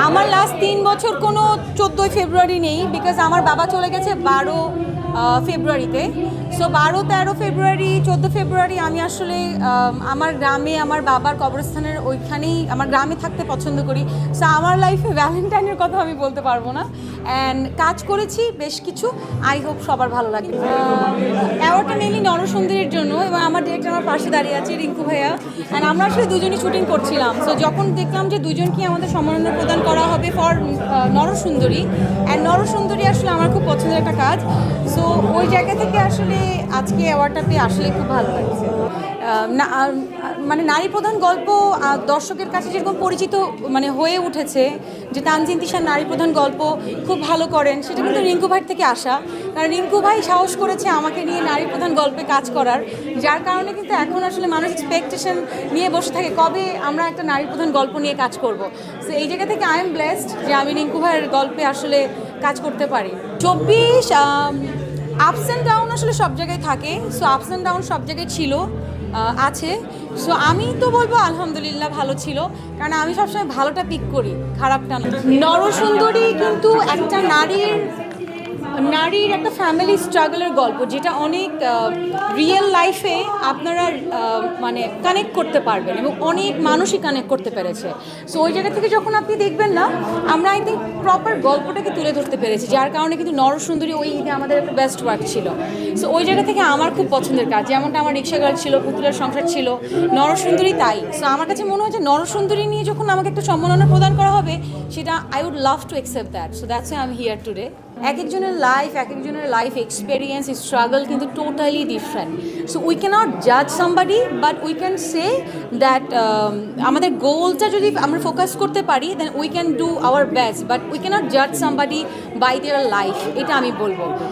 আমার লাস্ট 3 বছর কোনো 14ই ফেব্রুয়ারি নেই, বিকজ আমার বাবা চলে গেছে 12 ফেব্রুয়ারিতে। সো 12, 13 ফেব্রুয়ারি, 14 ফেব্রুয়ারি আমি আসলে আমার গ্রামে আমার বাবার কবরস্থানের ওইখানেই আমার গ্রামে থাকতে পছন্দ করি। সো আমার লাইফে ভ্যালেন্টাইনের কথা আমি বলতে পারবো না। অ্যান্ড কাজ করেছি বেশ কিছু, আই হোপ সবার ভালো লাগে। অ্যাওয়ার্ডটা মেনলি নরসুন্দরীর জন্য, এবং আমার ডিরেক্টর আমার পাশে দাঁড়িয়ে আছে রিঙ্কু ভাইয়া। অ্যান্ড আমরা আসলে দুজনই শুটিং করছিলাম। সো যখন দেখলাম যে দুজনকে আমাদের সম্মাননা প্রদান করা হবে ফর নরসুন্দরী, অ্যান্ড নরসুন্দরী আসলে আমার খুব পছন্দের একটা কাজ। সো ওই জায়গা থেকে আসলে আজকে অ্যাওয়ার্ডটা পেয়ে আসলে খুব ভালো লাগছে। মানে নারী প্রধান গল্প দর্শকের কাছে যেরকম পরিচিত মানে হয়ে উঠেছে, যে তানজিন তিশার নারী প্রধান গল্প খুব ভালো করেন, সেটা কিন্তু রিঙ্কু ভাই থেকে আসা। কারণ রিঙ্কু ভাই সাহস করেছে আমাকে নিয়ে নারী প্রধান গল্পে কাজ করার, যার কারণে কিন্তু এখন আসলে মানুষ এক্সপেকটেশন নিয়ে বসে থাকে কবে আমরা একটা নারী প্রধান গল্প নিয়ে কাজ করব। সো এই জায়গা থেকে আই এম ব্লেসড যে আমি রিঙ্কু ভাইয়ের গল্পে আসলে কাজ করতে পারি। 24 আপস অ্যান্ড ডাউন আসলে সব জায়গায় থাকে। সো আপস অ্যান্ড ডাউন সব জায়গায় ছিল, আছে। সো আমি তো বলবো আলহামদুলিল্লাহ ভালো ছিল, কারণ আমি সবসময় ভালোটা পিক করি, খারাপটা না। নরসুন্দরী কিন্তু একটা নারীর একটা ফ্যামিলি স্ট্রাগলের গল্প, যেটা অনেক রিয়েল লাইফে আপনারা মানে কানেক্ট করতে পারবেন, এবং অনেক মানুষই কানেক্ট করতে পেরেছে। সো ওই জায়গা থেকে যখন আপনি দেখবেন না, আমরা আই থিঙ্ক প্রপার গল্পটাকে তুলে ধরতে পেরেছি, যার কারণে কিন্তু নরসুন্দরী ওই ঈদে আমাদের একটা বেস্ট ওয়ার্ক ছিল। সো ওই জায়গা থেকে আমার খুব পছন্দের কাজ, যেমনটা আমার রিক্সা গার্ল ছিল, পুতুলের সংসার ছিল, নরসুন্দরী তাই। সো আমার কাছে মনে হয় যে নরসুন্দরী নিয়ে যখন আমাকে একটা সম্মাননা প্রদান করা হবে, সেটা I would love to accept that. So that's I am here today. এক একজনের লাইফ এক্সপিরিয়েন্স স্ট্রাগল কিন্তু totally different. So we can't জাজ somebody, but we can say that আমাদের গোলটা যদি আমরা ফোকাস করতে পারি, then we can do our best, but we can't জাজ সামবাডি বাই দেয়ার লাইফ, এটা আমি বলবো।